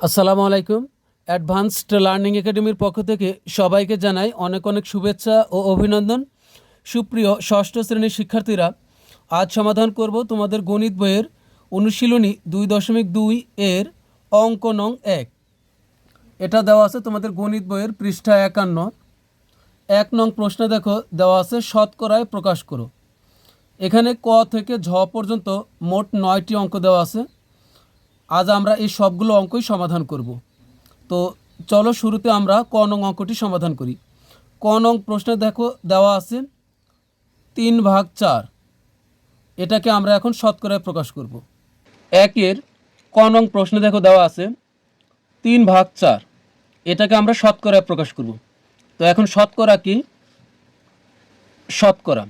আসসালামু আলাইকুম। Advanced learning একাডেমির পক্ষ থেকে সবাইকে জানাই অনেক অনেক শুভেচ্ছা ও অভিনন্দন। সুপ্রিয় ষষ্ঠ শ্রেণীর শিক্ষার্থীরা, আজ সমাধান করব তোমাদের গণিত বইয়ের অনুশীলনী 2.2 এর অঙ্ক নং 1। এটা দেওয়া আছে তোমাদের গণিত বইয়ের পৃষ্ঠা 51। 1 নং প্রশ্নে দেখো দেওয়া আছে শতকরায় প্রকাশ করো। এখানে ক থেকে ঝ পর্যন্ত মোট 9টি অঙ্ক দেওয়া আছে। আজ আমরা এই সবগুলো অঙ্কই সমাধান করব। তো চলো শুরুতে আমরা ক নং অঙ্কটি সমাধান করি। ক নং প্রশ্নে দেখো দেওয়া আছে 3/4। এটাকে আমরা এখন শতকরায় প্রকাশ করব। 1-এর ক নং প্রশ্নে দেখো দেওয়া আছে 3/4। এটাকে আমরা শতকরায় প্রকাশ করব। তো এখন শতকরা কি? শতকরা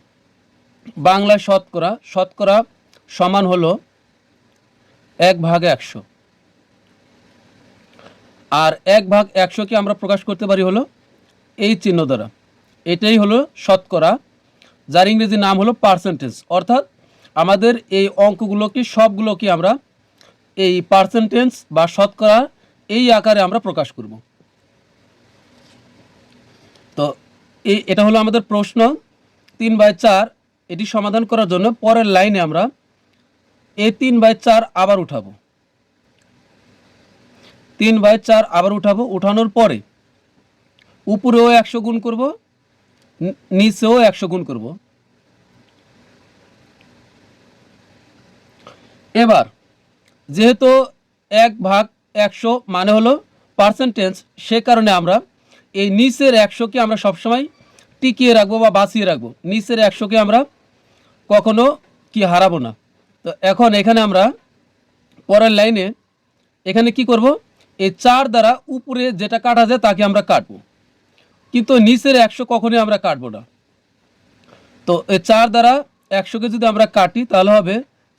বাংলায় শতকরা, শতকরা সমান হলো 1/100। আর 1/100কে আমরা প্রকাশ করতে পারি হলো এই চিহ্ন দ্বারা। এটাই হলো শতকরা, যার ইংরেজি নাম হলো পার্সেন্টেজ। অর্থাৎ আমাদের এই অঙ্কগুলোকে সবগুলোকে আমরা এই পার্সেন্টেজ বা শতকরা এই আকারে আমরা প্রকাশ করব। তো এটা হলো আমাদের প্রশ্ন 3/4। এটি সমাধান করার জন্য পরের লাইনে আমরা এই 3/4 আবার উঠাবো। 3/4 আবার উঠাবো। উঠানোর পরে উপরেও 100 গুণ করব, নিচেও 100 গুণ করব। এবার যেহেতু 1/100 মানে হলো পার্সেন্টেজ, সে কারণে আমরা এই নিচের 100কে আমরা সবসময় টিকিয়ে রাখবো বা বাঁচিয়ে রাখবো। নিচের 100কে আমরা কখনো কি হারাবো না। তো এখন এখানে আমরা পরের লাইনে এখানে কি করব, এই 4 দ্বারা উপরে যেটা কাটা যায় তাকে আমরা কাটবো, কিন্তু নিচের 100 কখনোই আমরা কাটবো না। তো এই 4 দ্বারা 100কে যদি আমরা কাটি তাহলে হবে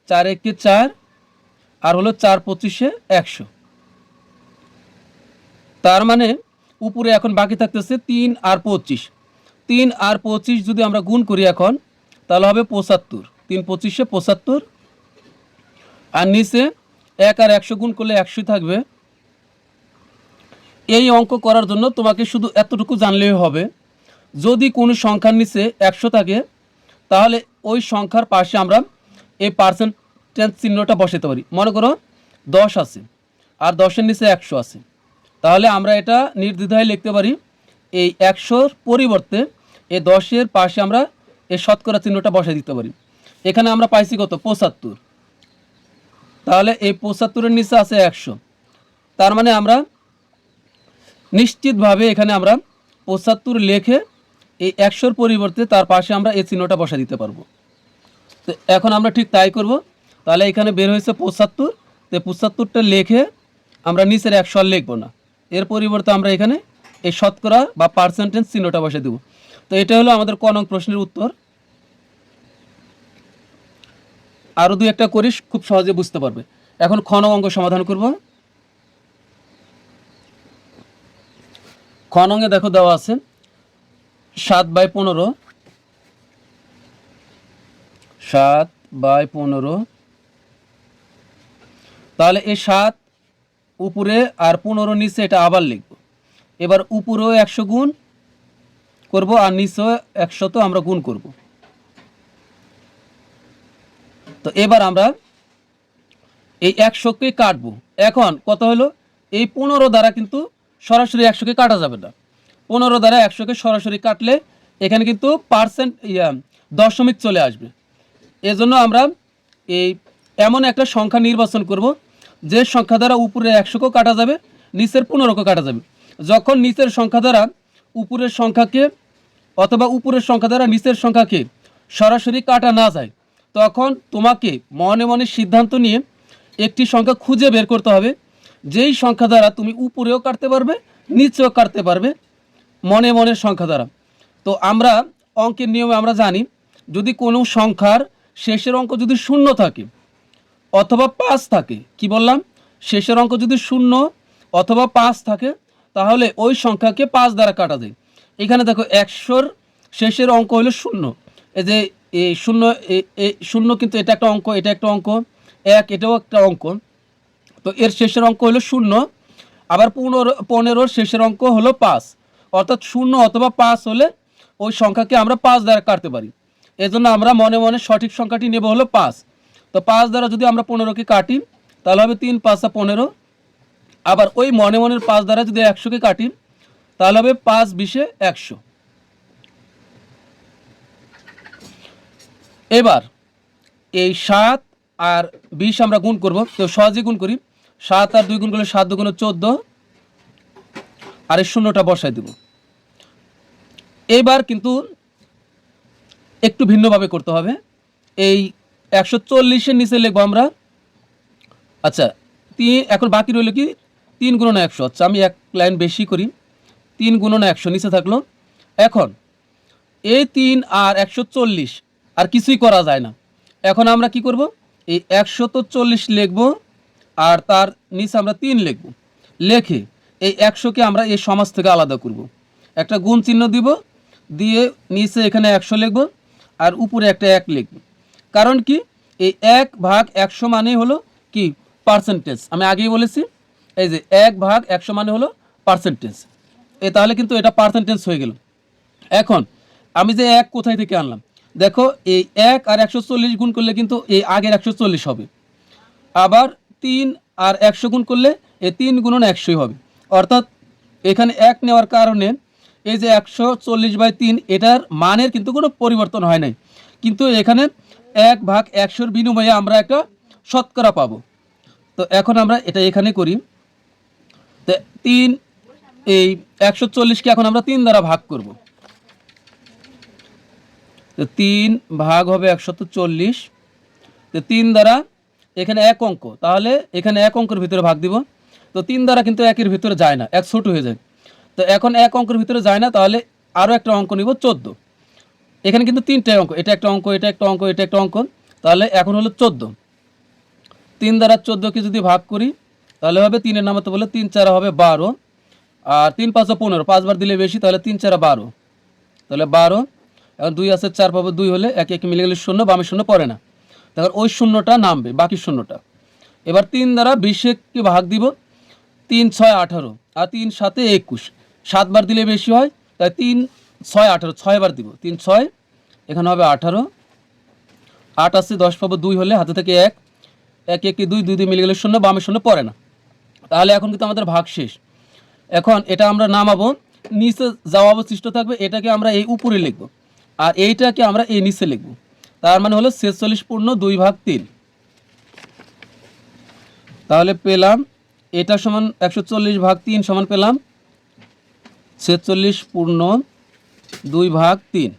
4 × 4 আর হলো 4×25 100। তার মানে উপরে এখন বাকি থাকতেছে 3 আর 25। 3 আর 25 যদি আমরা গুণ করি এখন তাহলে হবে 75। 3×25 75। আর নিচে 1 আর 100 গুণ করলে 100 থাকবে। এই অঙ্ক করার জন্য তোমাকে শুধু এতটুকু জানলেই হবে, যদি কোনো সংখ্যার নিচে 100 থাকে তাহলে ওই সংখ্যার পাশে আমরা এই পার্সেন্টেজ চিহ্নটা বসাতে পারি। মনে করো 10 আছে আর 10-এর নিচে 100 আছে, তাহলে আমরা এটা নির্দ্বিধায় লিখতে পারি এই 100-র পরিবর্তে এই 10-এর পাশে আমরা এই শতকরা চিহ্নটা বসাই দিতে পারি। এখানে আমরা পাইছি কত? 75। তাহলে এই 75-এর নিচে আছে 100। তার মানে আমরা নিশ্চিতভাবে এখানে আমরা 75 লিখে এই 100-র পরিবর্তে তার পাশে আমরা এই চিহ্নটা বসা দিতে পারবো। তো এখন আমরা ঠিক তাই করব। তাহলে এখানে বের হয়েছে 75। তো 75টা লিখে আমরা নিচের 100 আর লিখবো না, এর পরিবর্তে আমরা এখানে এই শতকরা বা পার্সেন্টেজ চিহ্নটা বসে দেব। তো এটা হলো আমাদের ক নং প্রশ্নের উত্তর। আরও 2-একটা করিস, খুব সহজে বুঝতে পারবে। এখন খ নং অঙ্ক সমাধান করব। খ নংয়ে দেখো দেওয়া আছে 7/15। 7/15। তাহলে এই 7 উপরে আর 15 নিচে, এটা আবার লিখব। এবার উপরেও 100 গুণ করব আর নিচেও 100 তো আমরা গুণ করব। তো এবার আমরা এই 100কে কাটবো। এখন কত হলো? এই 15 দ্বারা কিন্তু সরাসরি 100কে কাটা যাবে না। 15 দ্বারা 100কে সরাসরি কাটলে এখানে কিন্তু দশমিক চলে আসবে। এজন্য আমরা এই এমন একটা সংখ্যা নির্বাচন করব যে সংখ্যা দ্বারা উপরে 100কেও কাটা যাবে, নিচের 15কেও কাটা যাবে। যখন নিচের সংখ্যা দ্বারা উপরের সংখ্যাকে অথবা উপরের সংখ্যা দ্বারা নিচের সংখ্যাকে সরাসরি কাটা না যায়, তখন তোমাকে মনে মনে সিদ্ধান্ত নিয়ে একটি সংখ্যা খুঁজে বের করতে হবে, যেই সংখ্যা দ্বারা তুমি উপরেও কাটতে পারবে, নিচেও কাটতে পারবে, মনে মনের সংখ্যা দ্বারা। তো আমরা অঙ্কের নিয়মে আমরা জানি, যদি কোনো সংখ্যার শেষের অঙ্ক যদি 0 থাকে অথবা 5 থাকে, কি বললাম? শেষের অঙ্ক যদি 0 অথবা 5 থাকে তাহলে ওই সংখ্যাকে 5 দ্বারা কাটা যায়। এখানে দেখো 100-র শেষের অঙ্ক হলো 0। এই যে এই 0 কিন্তু এটা একটা অঙ্ক, এটা একটা অঙ্ক, 1 এটাও একটা অঙ্ক। তো এর শেষের অঙ্ক হলো 0। আবার 15 শেষের অঙ্ক হলো 5, অর্থাৎ 0 অথবা 5 হলে ওই সংখ্যাকে আমরা 5 দ্বারা কাটতে পারি। এজন্য আমরা মনে মনে সঠিক সংখ্যাটি নেব হলো 5। তো 5 দ্বারা যদি আমরা 15কে কাটি তাহলে হবে 3 5 15। আবার ওই মনে মনের 5 দ্বারা যদি 100কে কাটি তাহলে হবে 5 20 100। এবার এই 7 আর 20 আমরা গুণ করব। তো সহজে গুণ করি, 7 আর 2 গুণ করলে 7 2 14, আর এই শূন্যটা বসাই দেব। এইবার কিন্তু একটু ভিন্নভাবে করতে হবে। এই 140-এর নিচে লিখবো আমরা, আচ্ছা এখন বাকি রইল কি 3 গুণন 100। আচ্ছা আমি এক লাইন বেশি করি, 3 গুণন 100 নিচে থাকলো। এখন এই 3 আর 140 আর কিছুই করা যায় না। এখন আমরা কি করব, এই 140 লিখব আর তার নিচে আমরা 3 লিখব। লিখে এই 100কে আমরা এই সমাস থেকে আলাদা করব। একটা গুণ চিহ্ন দিব, দিয়ে নিচে এখানে 100 লিখব আর উপরে একটা 1 লিখব। কারণ কি, এই 1/100 মানে হলো কি পার্সেন্টেজ। আমি আগেই বলেছি এই যে 1/100 মানে হলো পার্সেন্টেজ। তাহলে কিন্তু এটা পার্সেন্টেজ হয়ে গেল। এখন আমি যে 1 কোথায় থেকে আনলাম, দেখো এই 1 আর 140 গুণ করলে কিন্তু এই আগের 140 হবে। আবার 3 আর 100 গুণ করলে এই 3 গুণন 100 হবে। অর্থাৎ এখানে 1 নেওয়ার কারণে এই যে 140/3 এটার মানের কিন্তু কোনো পরিবর্তন হয় নাই, কিন্তু এখানে 1/100 বিনিময়ে আমরা একটা শতকরা পাবো। তো এখন আমরা এটা এখানে করি। তো 3 এই 140কে এখন আমরা 3 দ্বারা ভাগ করব। তো 3 ভাগ হবে 140। তো 3 দ্বারা এখানে 1 অঙ্ক, তাহলে এখানে 1 অঙ্কের ভিতরে ভাগ দিব। তো 3 দ্বারা কিন্তু 1-এর ভিতরে যায় না, 1 ছোট হয়ে যায়। তো এখন 1 অঙ্কের ভিতরে যায় না, তাহলে আরও একটা অঙ্ক নিব 14। এখানে কিন্তু 3টে অঙ্ক, এটা একটা অঙ্ক, এটা একটা অঙ্ক, এটা একটা অঙ্ক, তাহলে এখন হলো 14। 3 দ্বারা 14কে যদি ভাগ করি তাহলে হবে 3-এর নামাতে বলে 3 4 হবে 12, আর 3 5 15, 5 বার দিলে বেশি, তাহলে 3 4 12, তাহলে 12। এখন 2 আছে 4 পাবো, 2 হলে 1 1 মিলে গেলে 0, বামে 0 পড়ে না, তখন ওই শূন্যটা নামবে, বাকি শূন্যটা। এবার 3 দ্বারা 20কে ভাগ দিব, 3 6 18 আর 3 7 21, 7 বার দিলে বেশি হয়, তাই 3 6 18, 6 বার দিব, 3 6, এখানে হবে 18, 8 আছে 10 পাবো, 2 হলে হাতে থেকে 1 1 1 2, 2 2 মিলে গেলে 0, বামে 0 পড়ে না। তাহলে এখন কিন্তু আমাদের ভাগ শেষ। এখন এটা আমরা নামাবো, নিচে যাওয়া অবশিষ্ট থাকবে, এটাকে আমরা এই উপরে লিখব আর এইটাকে আমরা এই নিচে লিখব। তার মানে হলো 46 পূর্ণ 2/3। তাহলে পেলাম এটা সমান 140/3 সমান পেলাম 46 পূর্ণ 2/3।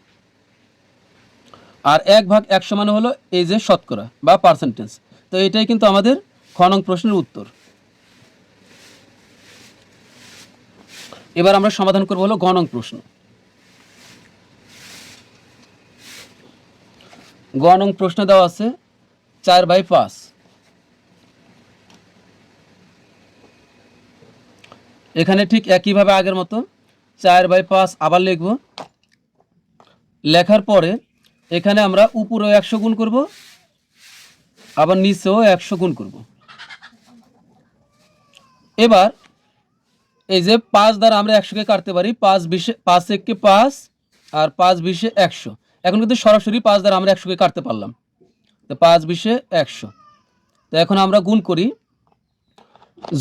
আর 1/100 মানে হলো এই যে শতকরা বা পার্সেন্টেজ। তো এটাই কিন্তু আমাদের খ নং প্রশ্নের উত্তর। এবার আমরা সমাধান করব হলো গ নং প্রশ্ন। গ নং প্রশ্ন দেওয়া আছে 4/5। এখানে ঠিক একইভাবে আগের মতো 4/5 আবার লিখব। লেখার পরে এখানে আমরা উপরেও 100 গুণ করব, আবার নিচেও 100 গুণ করব। এবার এই যে 5 দ্বারা আমরা 100কে কাটতে পারি, 5 20 5 1 5 আর 5 20 100। এখন কিন্তু সরাসরি 5 দ্বারা আমরা 100কে কাটতে পারলাম। তো 5 20 100। তো এখন আমরা গুণ করি,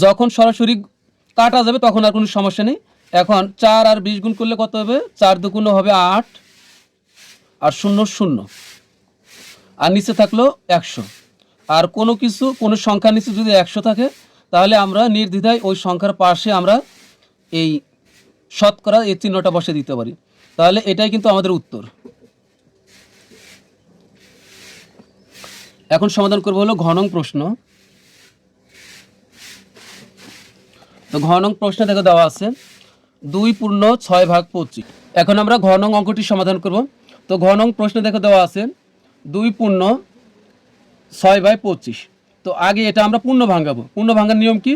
যখন সরাসরি কাটা যাবে তখন আর কোনো সমস্যা নেই। এখন 4 আর 20 গুণ করলে কত হবে, 4 2 হবে 8 আর 0 0, আর নিচে থাকলো 100। আর কোনো সংখ্যার নিচে যদি 100 থাকে তাহলে আমরা নির্দ্বিধায় ওই সংখ্যার পাশে আমরা এই শতকরা এই চিহ্নটা বসে দিতে পারি। তাহলে এটাই কিন্তু আমাদের উত্তর। এখন সমাধান করব হলো ঘ নং প্রশ্ন। তো ঘ নং প্রশ্নে দেখো দেওয়া আছে 2 পূর্ণ 6/25। এখন আমরা ঘ নং অঙ্কটি সমাধান করব। তো ঘ নং প্রশ্নে দেখো দেওয়া আছে 2 পূর্ণ 6/25। তো আগে এটা আমরা পূর্ণ ভাঙাবো। পূর্ণ ভাঙার নিয়ম কি,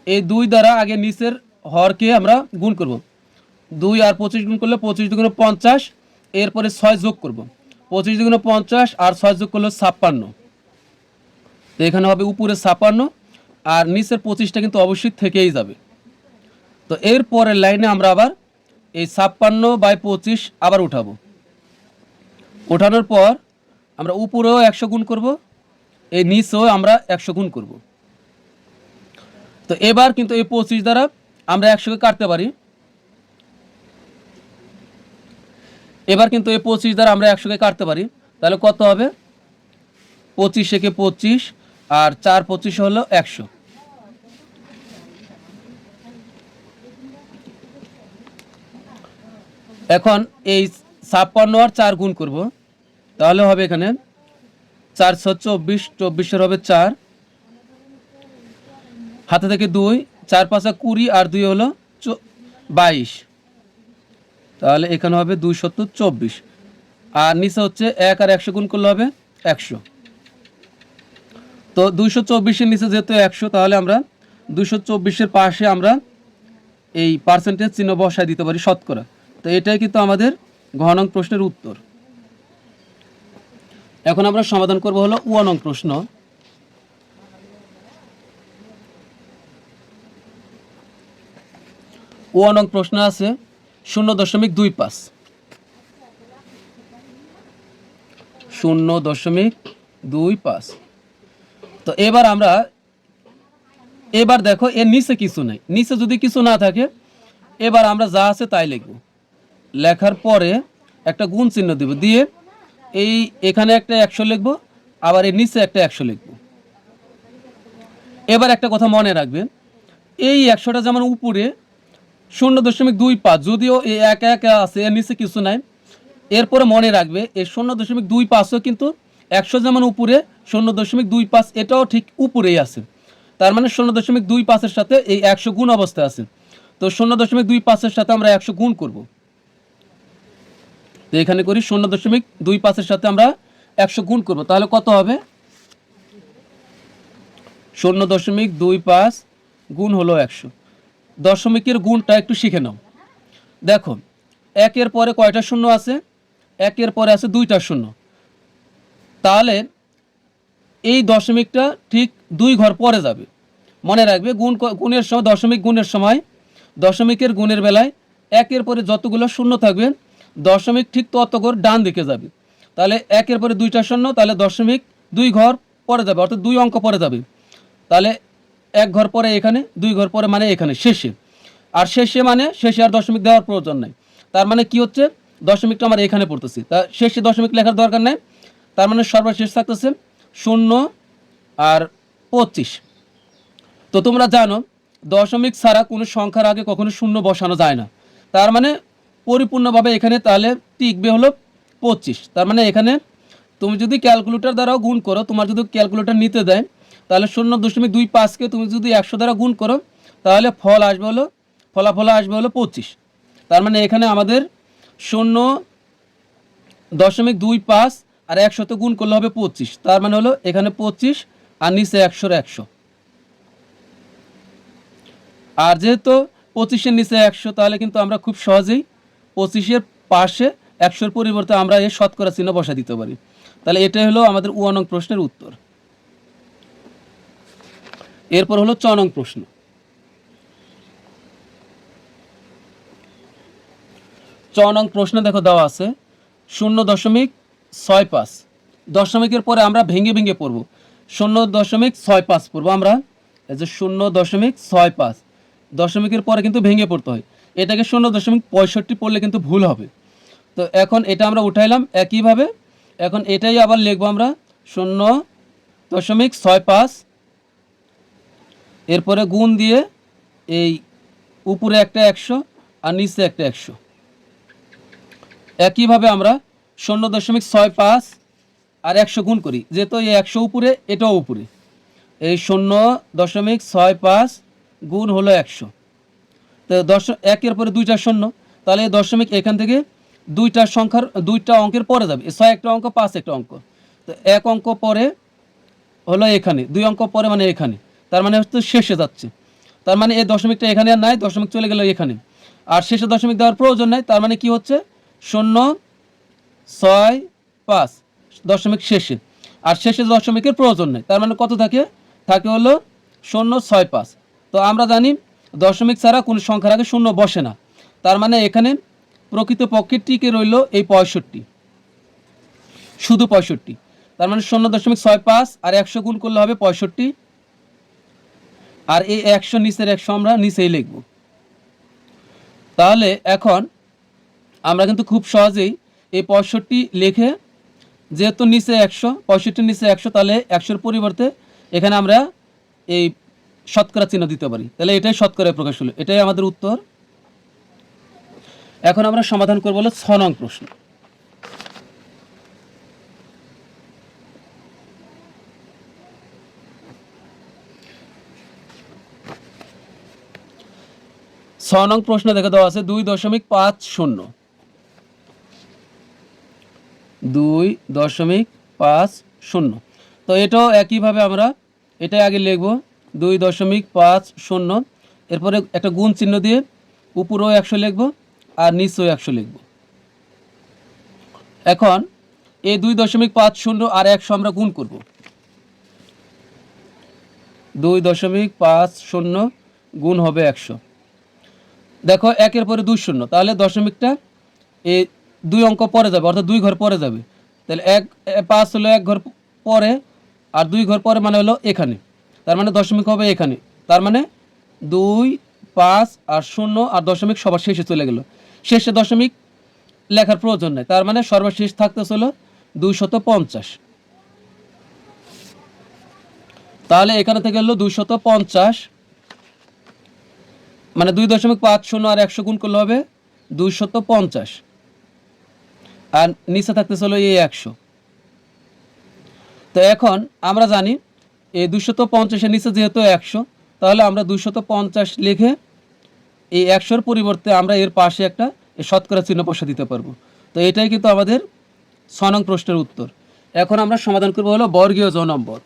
এই 2 দ্বারা আগে নিচের হরকে আমরা গুণ করব। 2 আর 25 গুণ করলে 25 2 50, এরপরে 6 যোগ করব। 25 2 50 আর 6 যোগ করলে 56। তো এখানে হবে উপরে 56 আর নিচের 25টা কিন্তু অবশ্যই থেকেই যাবে। তো এর পরের লাইনে আমরা আবার এই 56/25 আবার উঠাবো। ওঠানোর পর আমরা উপরেও 100 গুণ করব, এই নিচেও আমরা 100 গুণ করব। তো এবার কিন্তু এই 25 দ্বারা আমরা 100কে কাটতে পারি। এবার কিন্তু এই 25 দ্বারা আমরা 100কে কাটতে পারি। তাহলে কত হবে? 25 একে 25 আর 4 25 হলো 100। এখন এই 56 আর 4 গুণ করব, তাহলে হবে এখানে 4 × 24, 24 হবে 4, হাতে থেকে 2, 4 × 5 = 20 আর 2 হলো 22, তাহলে এখানে হবে 224। আর নিচে হচ্ছে 1 আর 100 গুণ করলে হবে 100। তো 224 নিচে যেহেতু 100, তাহলে আমরা 224 পাশে আমরা এই পার্সেন্টেজ চিহ্ন বসায় দিতে পারি, শতকরা। তো এটাই কিন্তু আমাদের ঘ নং প্রশ্নের উত্তর। এখন আমরা সমাধান করব হলো উ নং প্রশ্ন। উ নং প্রশ্ন আছে 0.25, 0.25। তো এবার দেখো এর নিচে কিছু নাই, নিচে যদি কিছু না থাকে এবার আমরা যা আছে তাই লিখব। লেখার পরে একটা গুণ চিহ্ন দেব, দিয়ে এখানে একটা 100 লিখব, আবার এর নিচে একটা 100 লিখব। এবার একটা কথা মনে রাখবেন, এই 100টা যেমন উপরে 0.25, যদিও এই একা একা আছে, এর নিচে কিছু নাই, এরপরে মনে রাখবে এই 0.25ও কিন্তু 100 যেমন উপরে 0.25 এটাও ঠিক উপরেই আছে। তার মানে 0.25-এর সাথে এই 100 গুণ অবস্থায় আছে। তো 0.25-এর সাথে আমরা 100 গুণ করব। তো এখানে করি 0.25-এর সাথে আমরা 100 গুণ করব, তাহলে কত হবে? 0.25 গুণ হলো 100। দশমিকের গুণটা একটু শিখে নাও। দেখো 1-এর পরে কয়টা শূন্য আছে? 1-এর পরে আছে 2টা শূন্য। তাহলে এই দশমিকটা ঠিক 2 ঘর পরে যাবে। মনে রাখবে গুণের সময়, দশমিক গুণের সময়, দশমিকের গুণের বেলায় 1-এর পরে যতগুলো শূন্য থাকবেন দশমিক ঠিক তত ঘর ডান দিকে যাবে। তাহলে 1-এর পরে 2টা শূন্য, তাহলে দশমিক 2 ঘর পরে যাবে, অর্থাৎ 2 অঙ্ক পরে যাবে। তাহলে 1 ঘর পরে এখানে, 2 ঘর পরে মানে এখানে শেষে। আর শেষে মানে শেষে আর দশমিক দেওয়ার প্রয়োজন নাই। তার মানে কি হচ্ছে, দশমিকটা আমার এখানে পড়তেছি, তা শেষে দশমিক লেখার দরকার নেই। তার মানে সর্বশেষ থাকতেছে 0 আর 25। তো তোমরা জানো দশমিক ছাড়া কোনো সংখ্যার আগে কখনো শূন্য বসানো যায় না। তার মানে পরিপূর্ণভাবে এখানে তাহলে টিকবে হলো 25। তার মানে এখানে তুমি যদি ক্যালকুলেটর দ্বারাও গুণ করো, তোমার যদি ক্যালকুলেটর নিতে দেয়, তাহলে 0.25কে তুমি যদি 100 দ্বারা গুণ করো, তাহলে ফলাফল আসবে হলো 25। তার মানে এখানে আমাদের 0.25 আর 100 গুণ করলে হবে 25। তার মানে হলো এখানে 25 আর নিচে 100। আর যেহেতু 25-এর নিচে 100, তাহলে কিন্তু আমরা খুব সহজেই 25-এর পাশে 100-র পরিবর্তে আমরা এই শতকরা চিহ্ন বসা দিতে পারি। তাহলে এটাই হলো আমাদের উ নং প্রশ্নের উত্তর। এরপর হলো চ নং প্রশ্ন। চ নং প্রশ্নে দেখো দেওয়া আছে 0.65। দশমিকের পরে আমরা ভেঙে ভেঙে পড়ব, 0.65 পড়বো আমরা। এই যে 0.65 দশমিকের পরে কিন্তু ভেঙে পড়তে হয়, এটাকে 0.65 পড়লে কিন্তু ভুল হবে। তো এখন এটা আমরা উঠাইলাম একইভাবে। এখন এটাই আবার লিখবো আমরা 0.65, এরপরে গুণ দিয়ে এই উপরে একটা 100 আর নিচে একটা 100। একইভাবে আমরা 0.65 আর 100 গুণ করি, যেহেতু এই 100 উপরে এটাও উপরে, এই 0.65 গুণ হলো 100। তো 1-এর পরে 2টা শূন্য, তাহলে এই দশমিক এখান থেকে 2টা অঙ্কের পরে যাবে। 6 একটা অঙ্ক, 5 একটা অঙ্ক। তো 1 অঙ্ক পরে হলো এখানে, 2 অঙ্ক পরে মানে এখানে, তার মানে হচ্ছে শেষে যাচ্ছে। তার মানে এই দশমিকটা এখানে আর নাই, দশমিক চলে গেল এখানে, আর শেষে দশমিক দেওয়ার প্রয়োজন নাই। তার মানে কি হচ্ছে 0.65 দশমিক শেষে, আর শেষে দশমিকের প্রয়োজন নেই। তার মানে কত থাকে হলো 0.65। তো আমরা জানি দশমিক ছাড়া কোনো সংখ্যার আগে শূন্য বসে না। তার মানে এখানে প্রকৃতপক্ষে টিকে রইল এই 65, শুধু 65। তার মানে 0.65 আর 100 গুণ করলে হবে 65, আর এই 100 নিচের 100 আমরা নিচেই লিখব। তাহলে এখন আমরা কিন্তু খুব সহজেই এই 65 লিখে, যেহেতু নিচে 100, 65 নিচে 100, তাহলে 100-র পরিবর্তে এখানে আমরা এই শতকরা চিহ্ন দিতে পারি। তাহলে এটাই শতকরায় প্রকাশ হলো, এটাই আমাদের উত্তর। এখন আমরা সমাধান করব হলো 6 নং প্রশ্ন। প্রশ্ন দেখে দেওয়া আছে 2.50, 2.50। তো এটাও একইভাবে আমরা এটাই আগে লিখব 2.50, এরপরে একটা গুণ চিহ্ন দিয়ে উপরেও 100 লিখব আর নিচেও 100 লিখব। এখন এই 2.50 আর 100 আমরা গুণ করব। 2.50 গুণ হবে 100। দেখো একের পরে 2 শূন্য, তাহলে দশমিকটা এই 2 অঙ্ক পরে যাবে, অর্থাৎ 2 ঘর পরে যাবে। তাহলে 5 হলো 1 ঘর পরে, আর 2 ঘর পরে মানে হলো এখানে, তার মানে দশমিক হবে এখানে। তার মানে 2, 5 আর 0 আর দশমিক সবার শেষে চলে গেল। শেষে দশমিক লেখার প্রয়োজন নেই, তার মানে সর্বশেষ থাকতেছে হলো 250। তাহলে এখানে থেকে হলো 250, মানে 2.50 আর 100 গুণ করলে হবে 250, আর নিচে থাকতেছে হলো এই 100। তো এখন আমরা জানি এই 250-এর নিচে যেহেতু 100, তাহলে আমরা 250 লিখে এই 100-র পরিবর্তে আমরা এর পাশে একটা শতকরা চিহ্ন বসা দিতে পারবো। তো এটাই কিন্তু আমাদের 6 নং প্রশ্নের উত্তর। এখন আমরা সমাধান করবো হলো বর্গীয় জ নম্বর।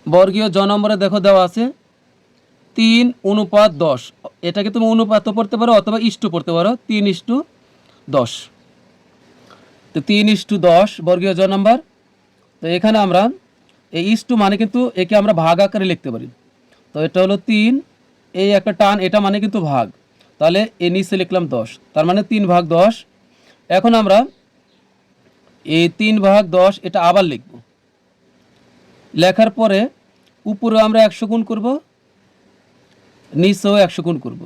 বর্গীয় জ নম্বরে দেখো দেওয়া আছে 3:10। এটাকে তুমি অনুপাতও পড়তে পারো অথবা ইস্টু পড়তে পারো, 3:10। তো 3:10 বর্গীয় জ নম্বর। তো এখানে আমরা এই ইস্টু মানে কিন্তু একে আমরা ভাগ আকারে লিখতে পারি। তো এটা হলো 3, এই একটা টান, এটা মানে কিন্তু ভাগ, তাহলে এ নিচে লিখলাম 10, তার মানে 3/10। এখন আমরা এই 3/10 এটা আবার লিখব। লেখার পরে উপরে আমরা 100 গুণ করব, নিচেও 100 গুণ করব।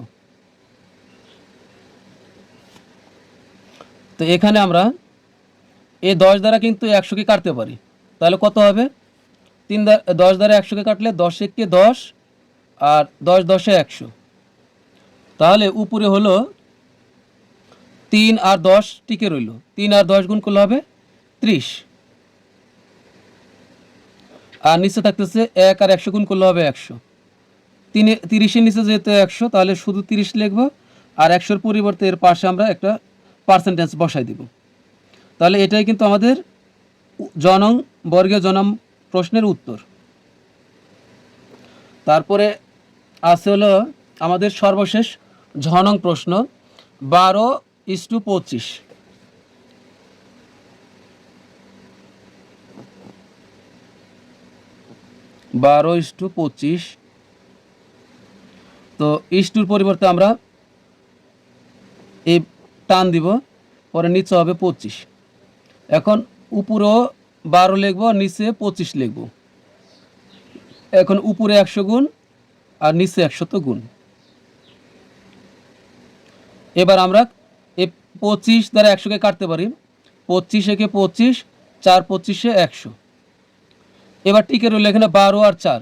তো এখানে আমরা এই 10 দ্বারা কিন্তু 100-কে কাটতে পারি, তাহলে কত হবে? 10 দ্বারা 100-কে কাটলে 10 × 10 আর 10 × 10 100। তাহলে উপরে হলো 3 আর 10 টিকে রইল, 3 আর 10 গুণ করলে হবে 30, আর নিচে থাকতেছে 1 আর 100 গুণ করলে হবে 100। 30-এর নিচে যেহেতু 100, তাহলে শুধু 30 লিখব, আর 100-র পরিবর্তে এর পাশে আমরা একটা পার্সেন্টেজ বসাই দিব। তাহলে এটাই কিন্তু আমাদের জনং বর্গীয় জনম প্রশ্নের উত্তর। তারপরে আছে হলো আমাদের সর্বশেষ ঝনং প্রশ্ন 12:25। 12:25। তো ইস্টুর পরিবর্তে আমরা এই টান দিব, পরে নিচে হবে 25। এখন উপরেও 12 লিখব, নিচে 25 লিখব। এখন উপরে 100 গুণ আর নিচে 100 গুণ। এবার আমরা এই 25 দ্বারা 100-কে কাটতে পারি, 25 একে 25, 4 25-এ 100। এবার টিকে রইল এখানে 12 আর 4,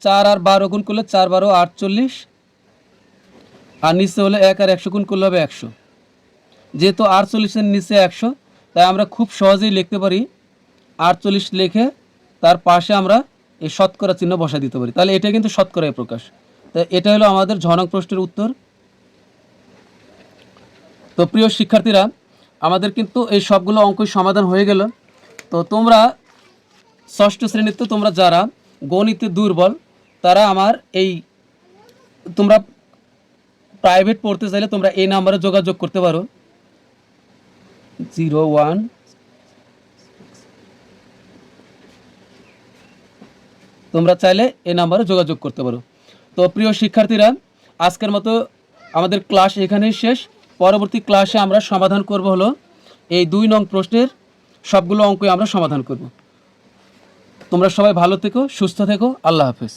4 আর 12 গুণ করলে 4 12 48, আর নিচে হলে 1 আর 100 গুণ করলে হবে 100। যেহেতু 48-এর নিচে 100, তাই আমরা খুব সহজেই লিখতে পারি 48 লিখে তার পাশে আমরা এই শতকরা চিহ্ন বসা দিতে পারি। তাহলে এটা কিন্তু শতকরায় প্রকাশ। তো এটা হলো আমাদের ঝনক প্রশ্নের উত্তর। তো প্রিয় শিক্ষার্থীরা, আমাদের কিন্তু এই সবগুলো অঙ্কই সমাধান হয়ে গেল। তো তোমরা ষষ্ঠ শ্রেণীতে তোমরা যারা গণিতে দুর্বল, তারা আমার এই তোমরা প্রাইভেট পড়তে চাইলে তোমরা এই নাম্বারে যোগাযোগ করতে পারো, 01। তোমরা চাইলে এই নাম্বারে যোগাযোগ করতে পারো। তো প্রিয় শিক্ষার্থীরা, আজকের মতো আমাদের ক্লাস এখানেই শেষ। পরবর্তী ক্লাসে আমরা সমাধান করব হলো এই 2 নং প্রশ্নের সবগুলো অঙ্কই আমরা সমাধান করব। তোমরা সবাই ভালো থেকো, সুস্থ থেকো। আল্লাহ হাফেজ।